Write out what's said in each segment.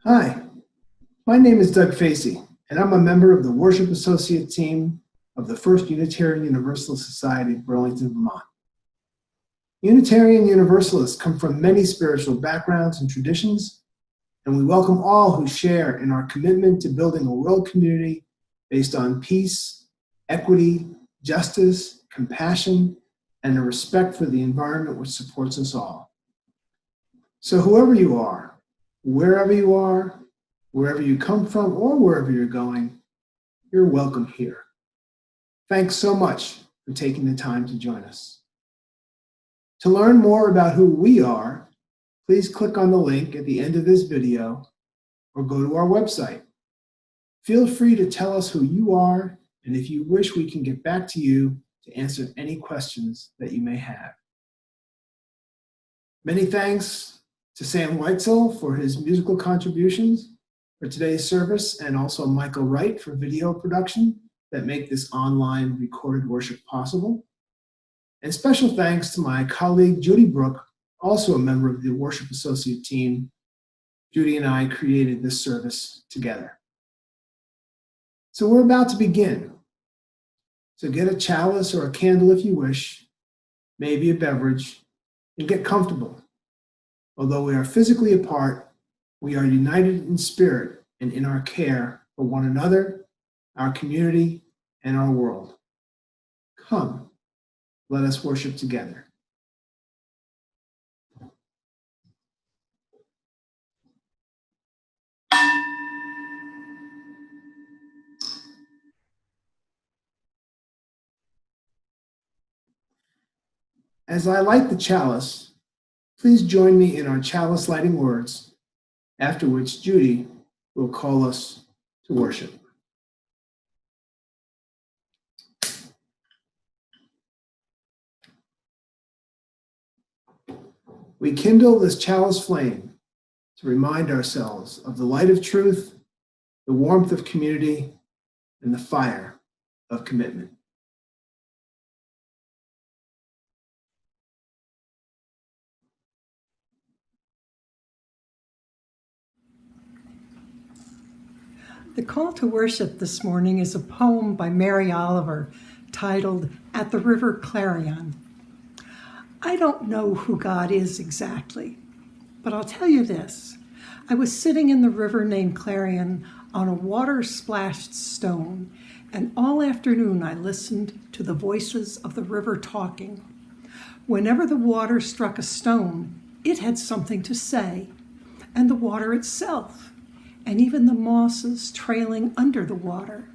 Hi, my name is Doug Facey, and I'm a member of the Worship Associate Team of the First Unitarian Universalist Society of Burlington, Vermont. Unitarian Universalists come from many spiritual backgrounds and traditions, and we welcome all who share in our commitment to building a world community based on peace, equity, justice, compassion, and a respect for the environment which supports us all. So whoever you are, wherever you are, wherever you come from, or wherever you're going, you're welcome here. Thanks so much for taking the time to join us. To learn more about who we are, please click on the link at the end of this video or go to our website. Feel free to tell us who you are, and if you wish, we can get back to you to answer any questions that you may have. Many thanks to Sam Whitesell for his musical contributions for today's service, and also Michael Wright for video production that make this online recorded worship possible. And special thanks to my colleague Judy Brook, also a member of the Worship Associate Team. Judy and I created this service together. So we're about to begin. So get a chalice or a candle if you wish, maybe a beverage, and get comfortable. Although we are physically apart, we are united in spirit and in our care for one another, our community, and our world. Come, let us worship together. As I light the chalice, please join me in our chalice lighting words, after which Judy will call us to worship. We kindle this chalice flame to remind ourselves of the light of truth, the warmth of community, and the fire of commitment. The call to worship this morning is a poem by Mary Oliver titled At the River Clarion. I don't know who God is exactly, but I'll tell you this. I was sitting in the river named Clarion on a water-splashed stone, and all afternoon I listened to the voices of the river talking. Whenever the water struck a stone, it had something to say, and the water itself, and even the mosses trailing under the water.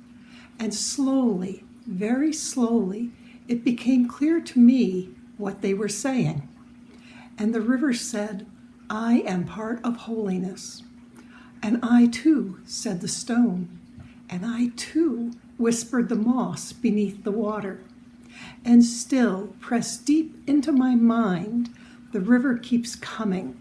And slowly, very slowly, it became clear to me what they were saying. And the river said, I am part of holiness. And I too, said the stone. And I too, whispered the moss beneath the water. And still, pressed deep into my mind, the river keeps coming,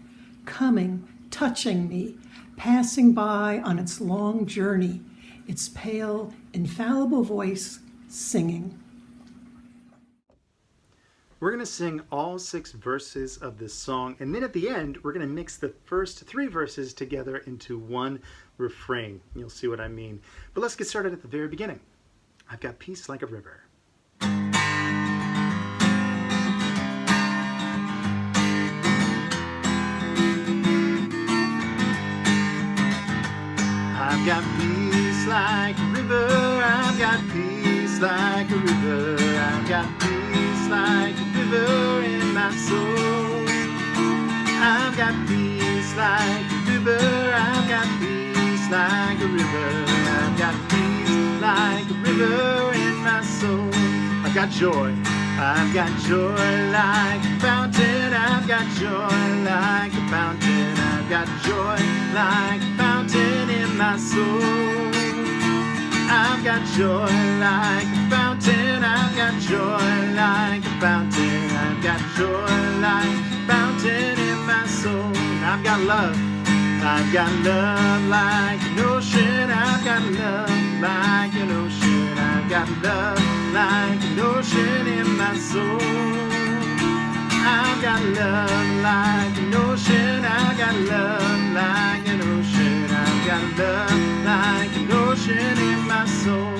touching me, passing by on its long journey, its pale, infallible voice singing. We're going to sing all 6 verses of this song, and then at the end, we're going to mix the first 3 verses together into one refrain. You'll see what I mean. But let's get started at the very beginning. I've got peace like a river. I've got peace like a river, I've got peace like a river, I've got peace like a river in my soul. I've got peace like a river, I've got peace like a river, I've got peace like a river in my soul. I've got joy like a fountain, I've got joy like a fountain, I've got joy like a fountain in my soul. I've got joy like a fountain, I've got joy like a fountain, I've got joy like a fountain in my soul. I've got love like an ocean, I've got love like an ocean, I've got love like an ocean in my soul. I've got love like an ocean, I've got love like an ocean, I've got love like an ocean in my soul.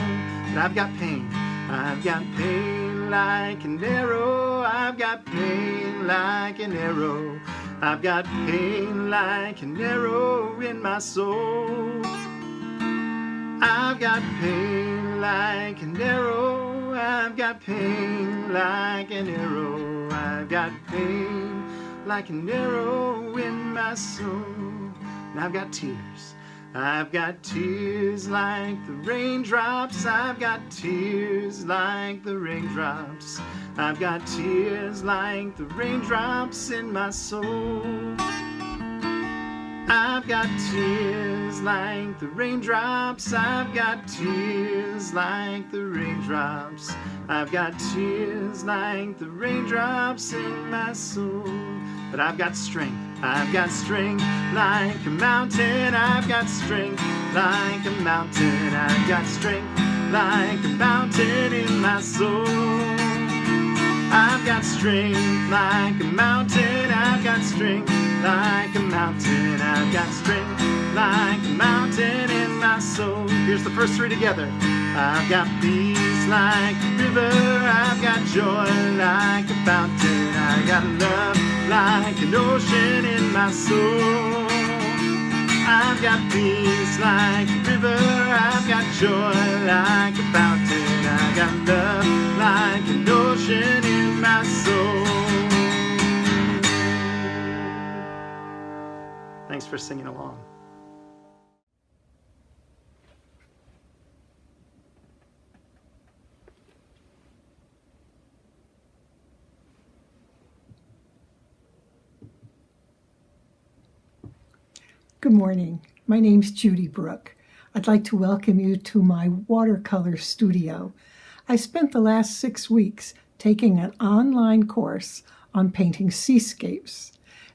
But I've got pain. I've got pain like an arrow. I've got pain like an arrow. I've got pain like an arrow in my soul. I've got pain like an arrow. I've got pain like an arrow. I've got pain like an arrow in my soul. And I've got tears. I've got tears like the raindrops. I've got tears like the raindrops. I've got tears like the raindrops in my soul. I've got tears like the raindrops. I've got tears like the raindrops. I've got tears like the raindrops in my soul. But I've got strength. I've got strength like a mountain. I've got strength like a mountain. I've got strength like a mountain in my soul. I've got strength like a mountain. I've got strength like a mountain. I've got strength like a mountain in my soul. Here's the first three together. I've got peace like a river. I've got joy like a fountain. I got love like an ocean in my soul. I've got peace like a river. I've got joy like a fountain. I got love like an ocean in my soul. Thanks for singing along. Good morning. My name's Judy Brook. I'd like to welcome you to my watercolor studio. I spent the last 6 weeks taking an online course on painting seascapes.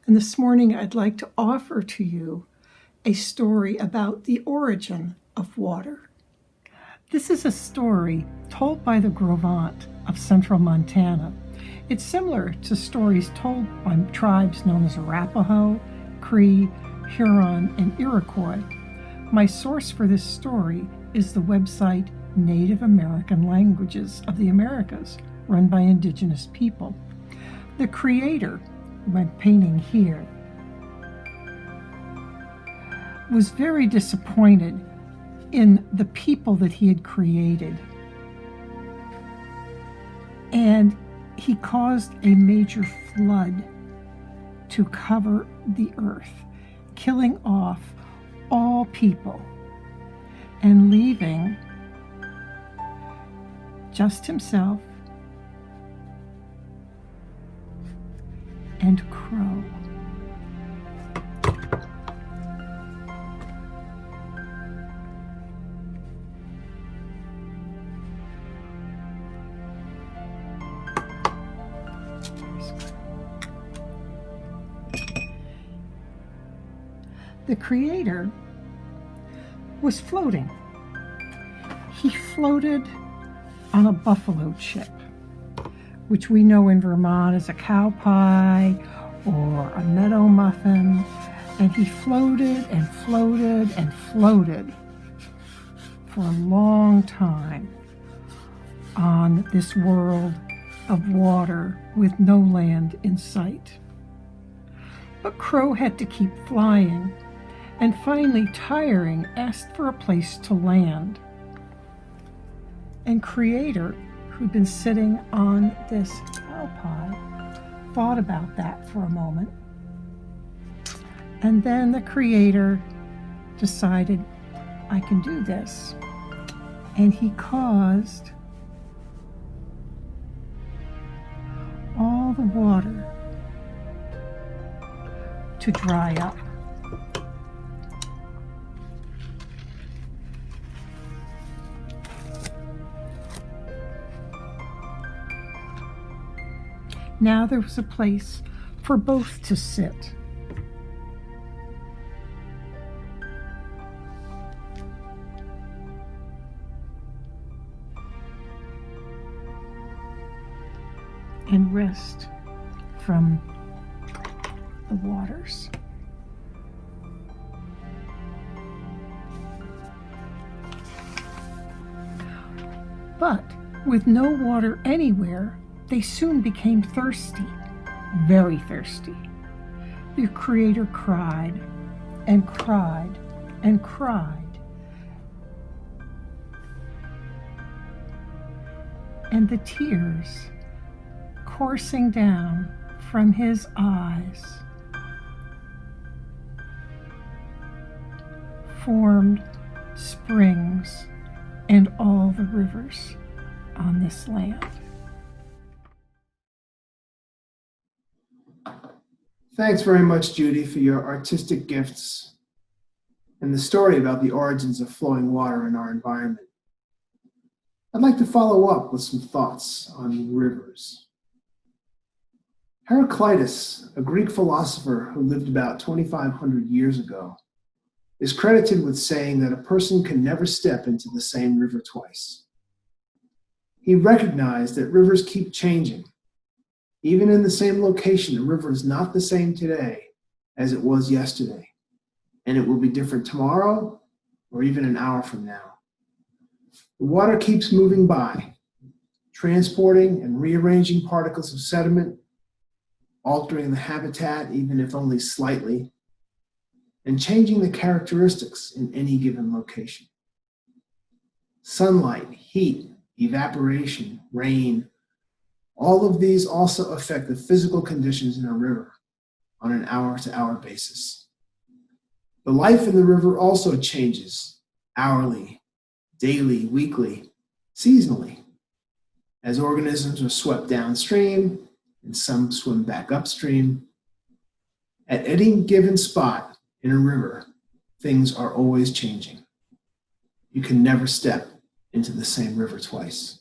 And this morning I'd like to offer to you a story about the origin of water. This is a story told by the Gros Ventre of central Montana. It's similar to stories told by tribes known as Arapaho, Cree, Huron, and Iroquois. My source for this story is the website Native American Languages of the Americas, run by Indigenous people. The creator, who I'm painting here, was very disappointed in the people that he had created. And he caused a major flood to cover the earth, killing off all people and leaving just himself and Crow. The creator was floating. He floated on a buffalo chip, which we know in Vermont as a cow pie or a meadow muffin. And he floated and floated and floated for a long time on this world of water with no land in sight. But Crow had to keep flying, and finally, tiring, asked for a place to land. And Creator, who'd been sitting on this cow pie, thought about that for a moment. And then the Creator decided, I can do this. And he caused all the water to dry up. Now there was a place for both to sit. And rest from the waters. But with no water anywhere, they soon became thirsty, very thirsty. The Creator cried and cried and cried. And the tears coursing down from his eyes formed springs and all the rivers on this land. Thanks very much, Judy, for your artistic gifts and the story about the origins of flowing water in our environment. I'd like to follow up with some thoughts on rivers. Heraclitus, a Greek philosopher who lived about 2,500 years ago, is credited with saying that a person can never step into the same river twice. He recognized that rivers keep changing. Even in the same location, a river is not the same today as it was yesterday, and it will be different tomorrow or even an hour from now. The water keeps moving by, transporting and rearranging particles of sediment, altering the habitat even if only slightly, and changing the characteristics in any given location. Sunlight, heat, evaporation, rain, all of these also affect the physical conditions in a river on an hour-to-hour basis. The life in the river also changes hourly, daily, weekly, seasonally, as organisms are swept downstream and some swim back upstream. At any given spot in a river, things are always changing. You can never step into the same river twice.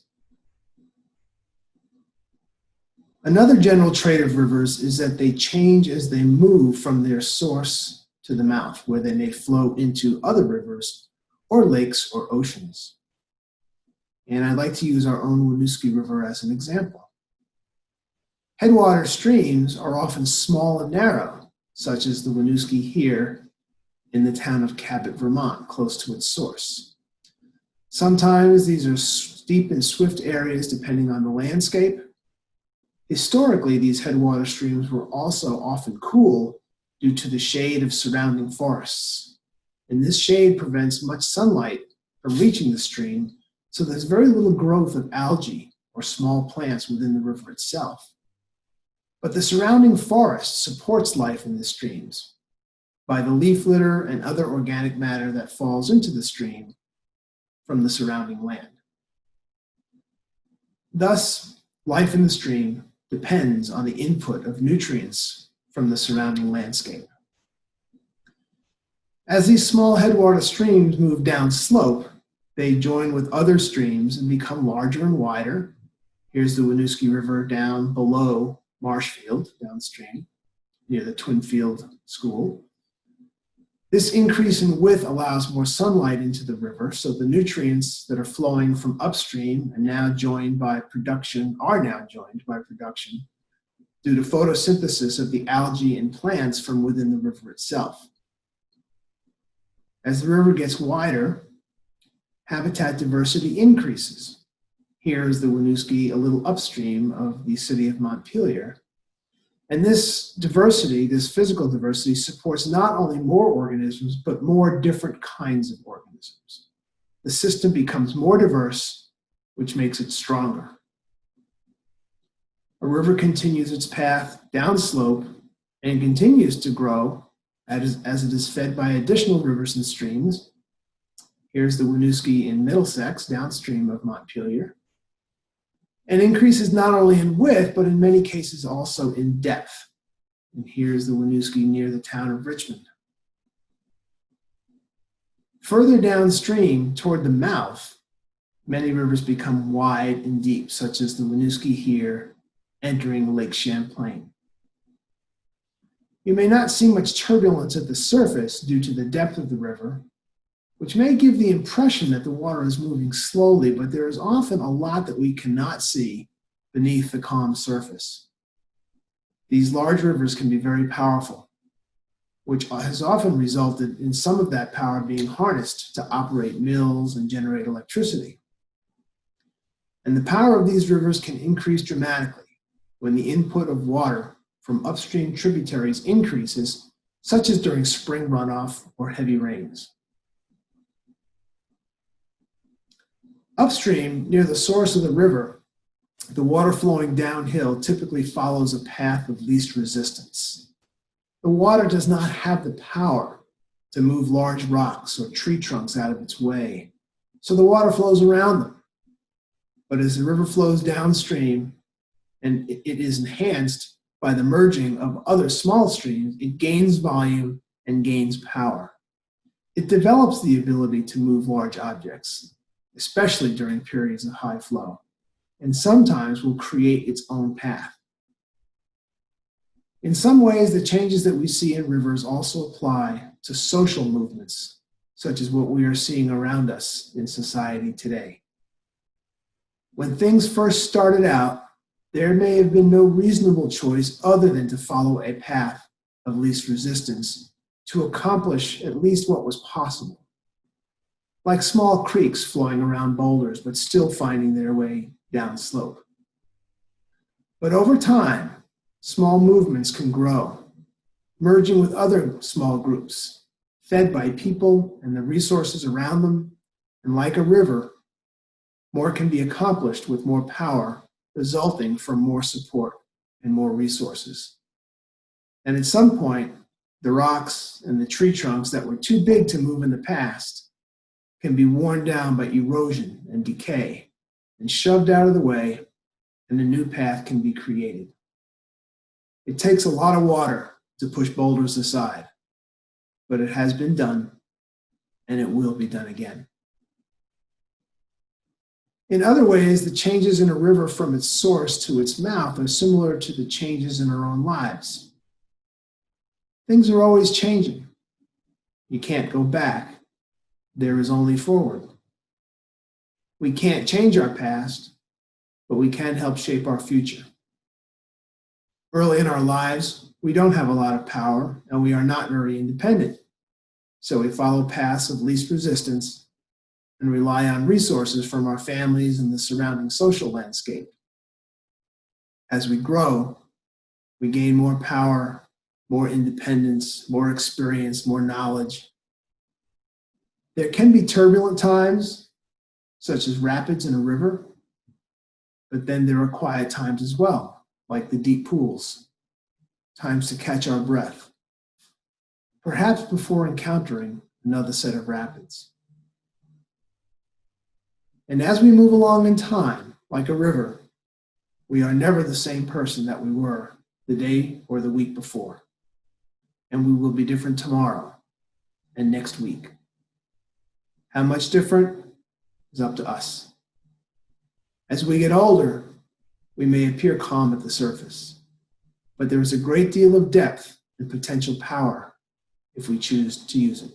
Another general trait of rivers is that they change as they move from their source to the mouth, where they may flow into other rivers or lakes or oceans. And I'd like to use our own Winooski River as an example. Headwater streams are often small and narrow, such as the Winooski here in the town of Cabot, Vermont, close to its source. Sometimes these are steep and swift areas depending on the landscape. Historically, these headwater streams were also often cool due to the shade of surrounding forests. And this shade prevents much sunlight from reaching the stream, so there's very little growth of algae or small plants within the river itself. But the surrounding forest supports life in the streams by the leaf litter and other organic matter that falls into the stream from the surrounding land. Thus, life in the stream depends on the input of nutrients from the surrounding landscape. As these small headwater streams move downslope, they join with other streams and become larger and wider. Here's the Winooski River down below Marshfield, downstream, near the Twinfield School. This increase in width allows more sunlight into the river, so the nutrients that are flowing from upstream are now joined by production due to photosynthesis of the algae and plants from within the river itself. As the river gets wider, habitat diversity increases. Here is the Winooski a little upstream of the city of Montpelier. And this diversity, this physical diversity, supports not only more organisms, but more different kinds of organisms. The system becomes more diverse, which makes it stronger. A river continues its path downslope and continues to grow as it is fed by additional rivers and streams. Here's the Winooski in Middlesex, downstream of Montpelier, and increases not only in width, but in many cases also in depth. And here's the Winooski near the town of Richmond. Further downstream toward the mouth, many rivers become wide and deep, such as the Winooski here entering Lake Champlain. You may not see much turbulence at the surface due to the depth of the river, which may give the impression that the water is moving slowly, but there is often a lot that we cannot see beneath the calm surface. These large rivers can be very powerful, which has often resulted in some of that power being harnessed to operate mills and generate electricity. And the power of these rivers can increase dramatically when the input of water from upstream tributaries increases, such as during spring runoff or heavy rains. Upstream, near the source of the river, the water flowing downhill typically follows a path of least resistance. The water does not have the power to move large rocks or tree trunks out of its way, so the water flows around them. But as the river flows downstream and it is enhanced by the merging of other small streams, it gains volume and gains power. It develops the ability to move large objects, especially during periods of high flow, and sometimes will create its own path. In some ways, the changes that we see in rivers also apply to social movements, such as what we are seeing around us in society today. When things first started out, there may have been no reasonable choice other than to follow a path of least resistance to accomplish at least what was possible. Like small creeks flowing around boulders, but still finding their way down slope. But over time, small movements can grow, merging with other small groups, fed by people and the resources around them, and like a river, more can be accomplished with more power, resulting from more support and more resources. And at some point, the rocks and the tree trunks that were too big to move in the past can be worn down by erosion and decay and shoved out of the way, and a new path can be created. It takes a lot of water to push boulders aside, but it has been done, and it will be done again. In other ways, the changes in a river from its source to its mouth are similar to the changes in our own lives. Things are always changing. You can't go back. There is only forward. We can't change our past, but we can help shape our future. Early in our lives, we don't have a lot of power, and we are not very independent. So we follow paths of least resistance and rely on resources from our families and the surrounding social landscape. As we grow, we gain more power, more independence, more experience, more knowledge. There can be turbulent times, such as rapids in a river, but then there are quiet times as well, like the deep pools, times to catch our breath, perhaps before encountering another set of rapids. And as we move along in time, like a river, we are never the same person that we were the day or the week before. And we will be different tomorrow and next week. How much different is up to us. As we get older, we may appear calm at the surface, but there is a great deal of depth and potential power if we choose to use it.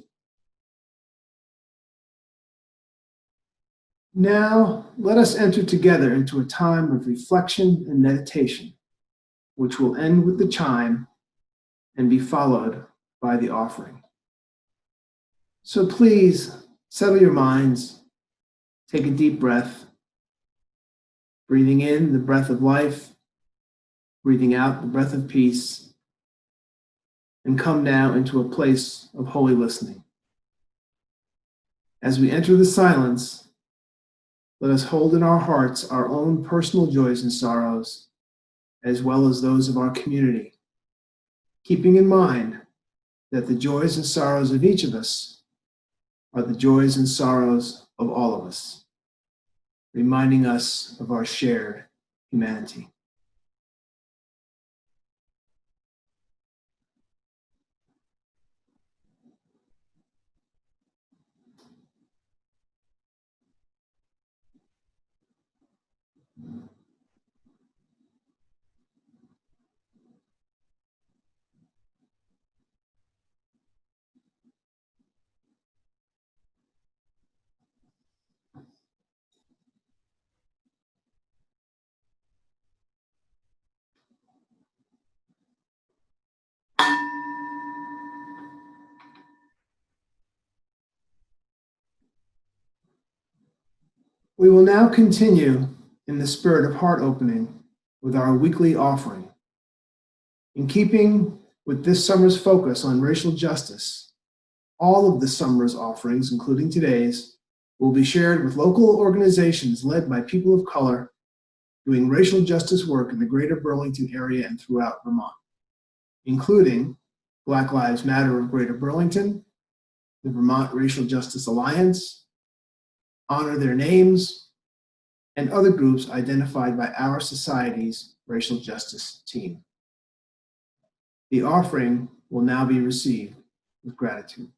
Now, let us enter together into a time of reflection and meditation, which will end with the chime and be followed by the offering. So please settle your minds, take a deep breath, breathing in the breath of life, breathing out the breath of peace, and come now into a place of holy listening. As we enter the silence, let us hold in our hearts our own personal joys and sorrows, as well as those of our community, keeping in mind that the joys and sorrows of each of us are the joys and sorrows of all of us, reminding us of our shared humanity. We will now continue in the spirit of heart opening with our weekly offering. In keeping with this summer's focus on racial justice, all of the summer's offerings, including today's, will be shared with local organizations led by people of color doing racial justice work in the greater Burlington area and throughout Vermont, including Black Lives Matter of Greater Burlington, the Vermont Racial Justice Alliance, Honor Their Names, and other groups identified by our society's racial justice team. The offering will now be received with gratitude.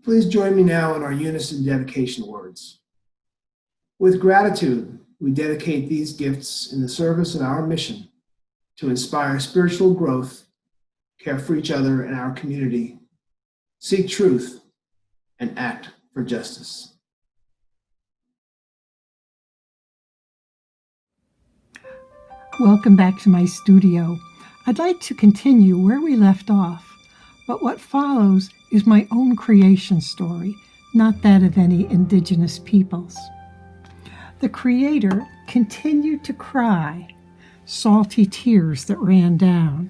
Please join me now in our unison dedication words. With gratitude, we dedicate these gifts in the service of our mission to inspire spiritual growth, care for each other and our community, seek truth, and act for justice. Welcome back to my studio. I'd like to continue where we left off, but what follows is my own creation story, not that of any indigenous peoples. The Creator continued to cry, salty tears that ran down,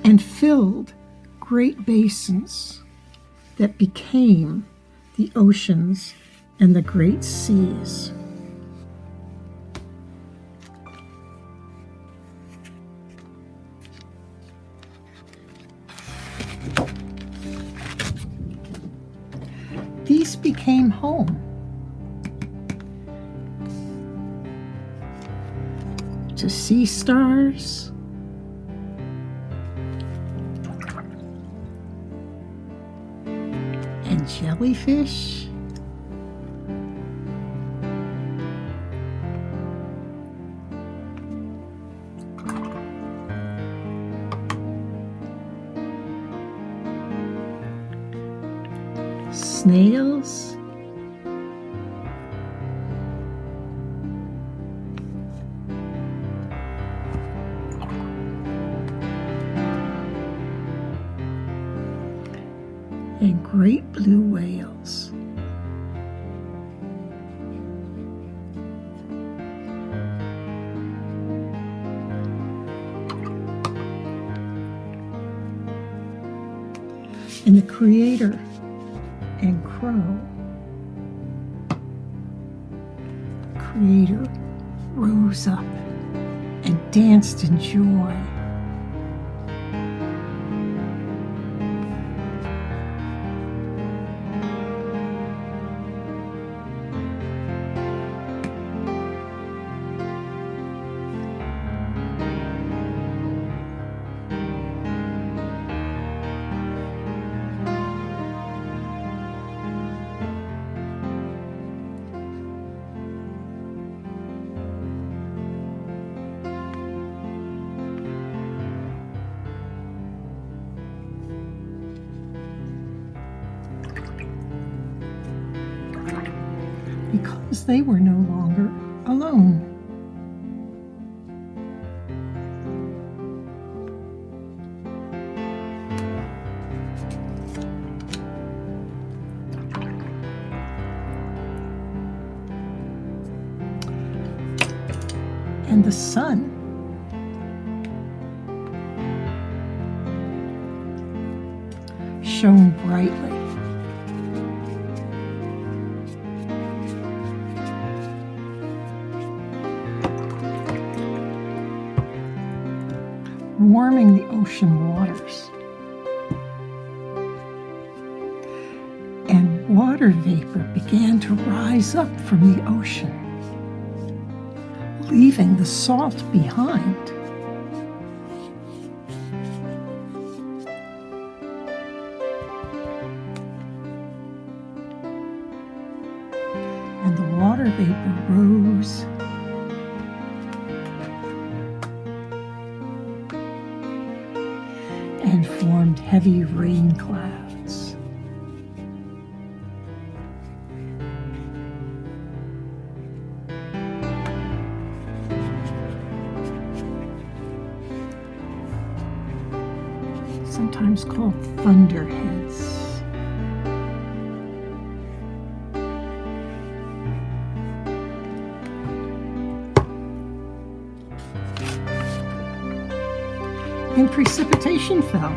and filled great basins that became the oceans and the great seas. These became home to sea stars, and jellyfish, snails, and great blue whales. And the Creator and Crow, Creator rose up and danced in joy. because they were no longer alone. And the sun shone brightly. Warming the ocean waters. And water vapor began to rise up from the ocean, leaving the salt behind. And the water vapor rose and formed heavy rain clouds. Sometimes called thunderheads. And precipitation fell.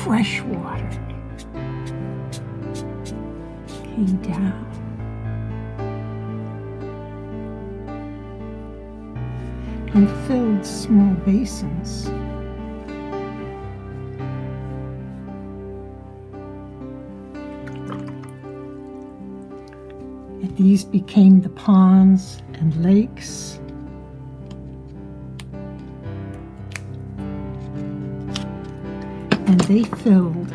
Fresh water came down. And filled small basins. And these became the ponds and lakes. And they filled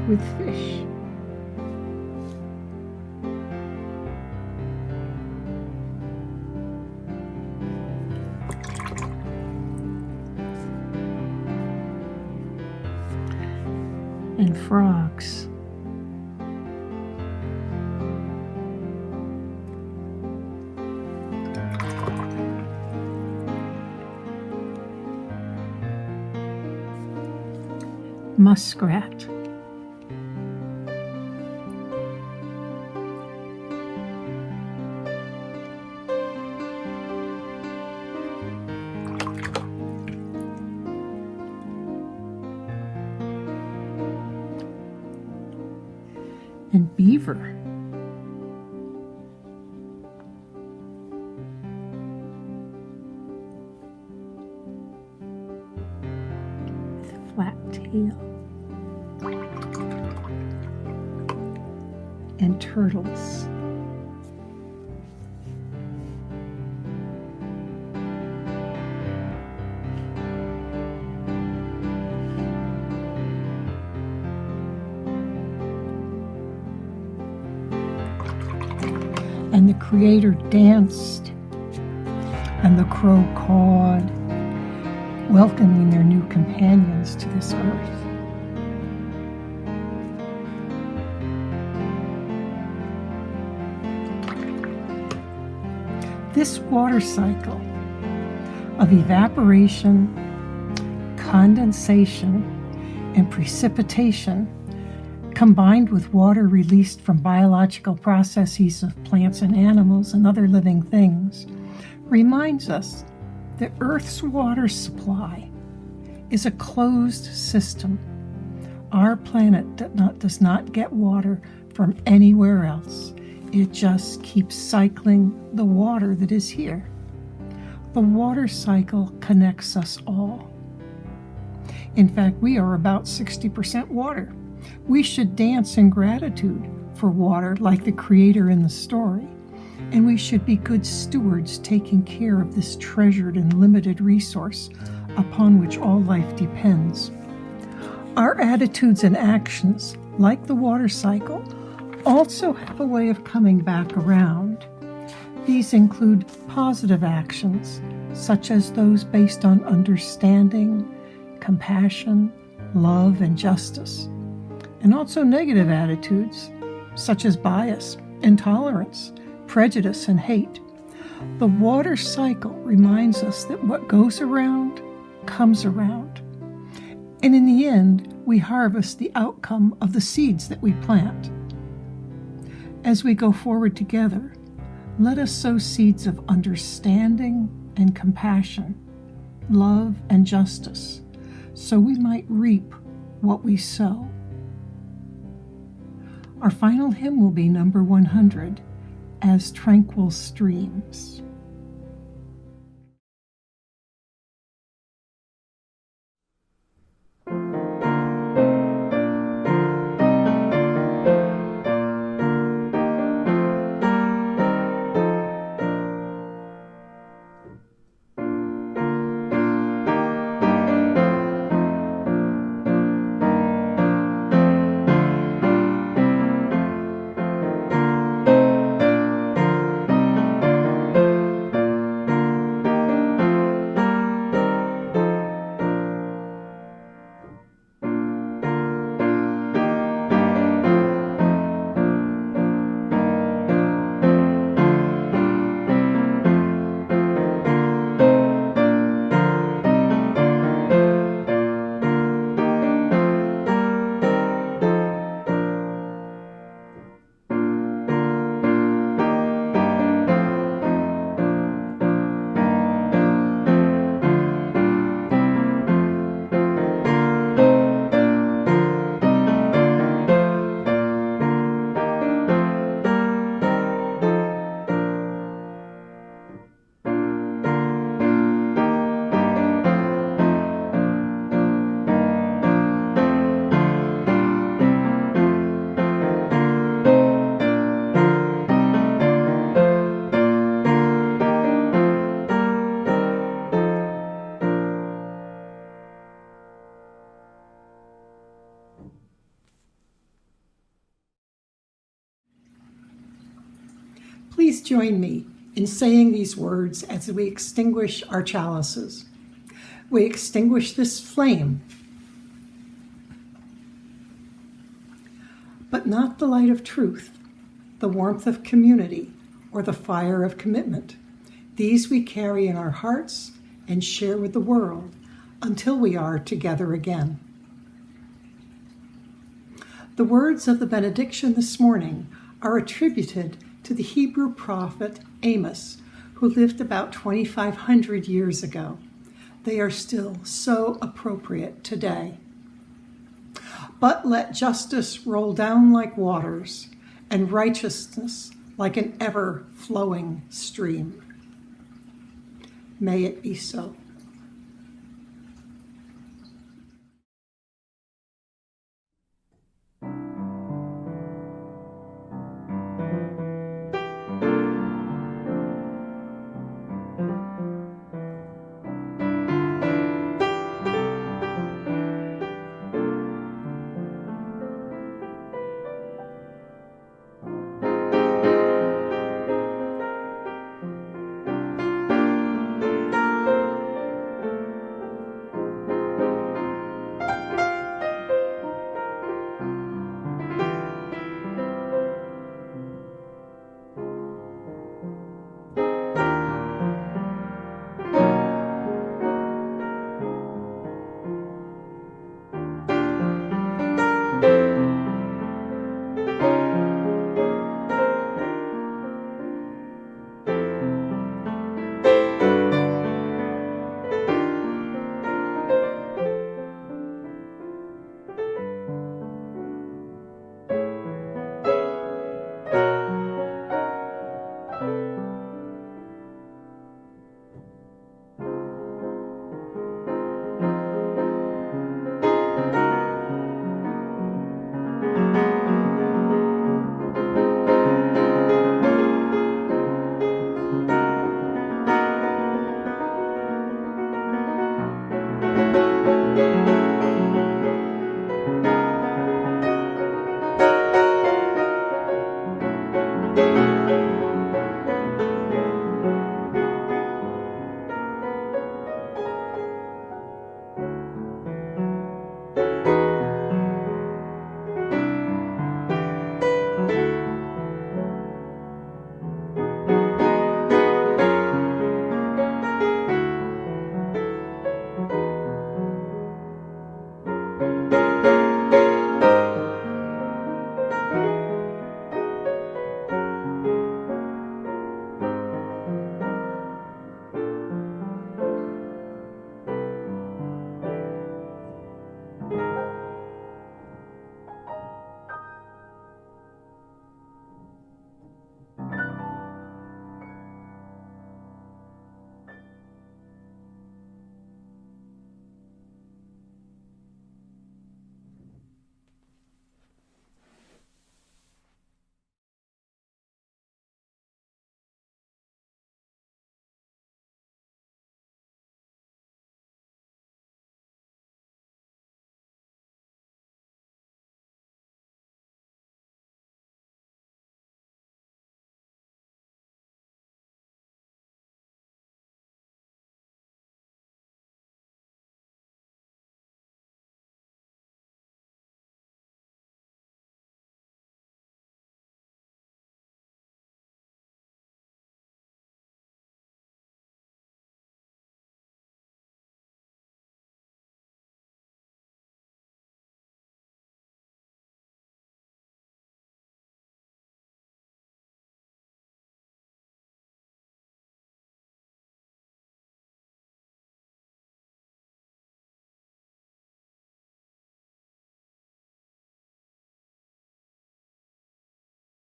with fish. And frogs. Muskrat. And beaver. With a flat tail. And turtles. And the Creator danced, and the crow cawed, welcoming their new companions to this earth. This water cycle of evaporation, condensation, and precipitation, combined with water released from biological processes of plants and animals and other living things, reminds us that Earth's water supply is a closed system. Our planet does not get water from anywhere else. It just keeps cycling the water that is here. The water cycle connects us all. In fact, we are about 60% water. We should dance in gratitude for water like the Creator in the story, and we should be good stewards taking care of this treasured and limited resource upon which all life depends. Our attitudes and actions, like the water cycle, also have a way of coming back around. These include positive actions, such as those based on understanding, compassion, love, and justice, and also negative attitudes such as bias, intolerance, prejudice, and hate. The water cycle reminds us that what goes around comes around. And in the end, we harvest the outcome of the seeds that we plant. As we go forward together, let us sow seeds of understanding and compassion, love and justice, so we might reap what we sow. Our final hymn will be number 100, As Tranquil Streams. Please join me in saying these words as we extinguish our chalices. We extinguish this flame, but not the light of truth, the warmth of community, or the fire of commitment. These we carry in our hearts and share with the world until we are together again. The words of the benediction this morning are attributed to the Hebrew prophet Amos, who lived about 2,500 years ago. They are still so appropriate today. But let justice roll down like waters, and righteousness like an ever-flowing stream. May it be so.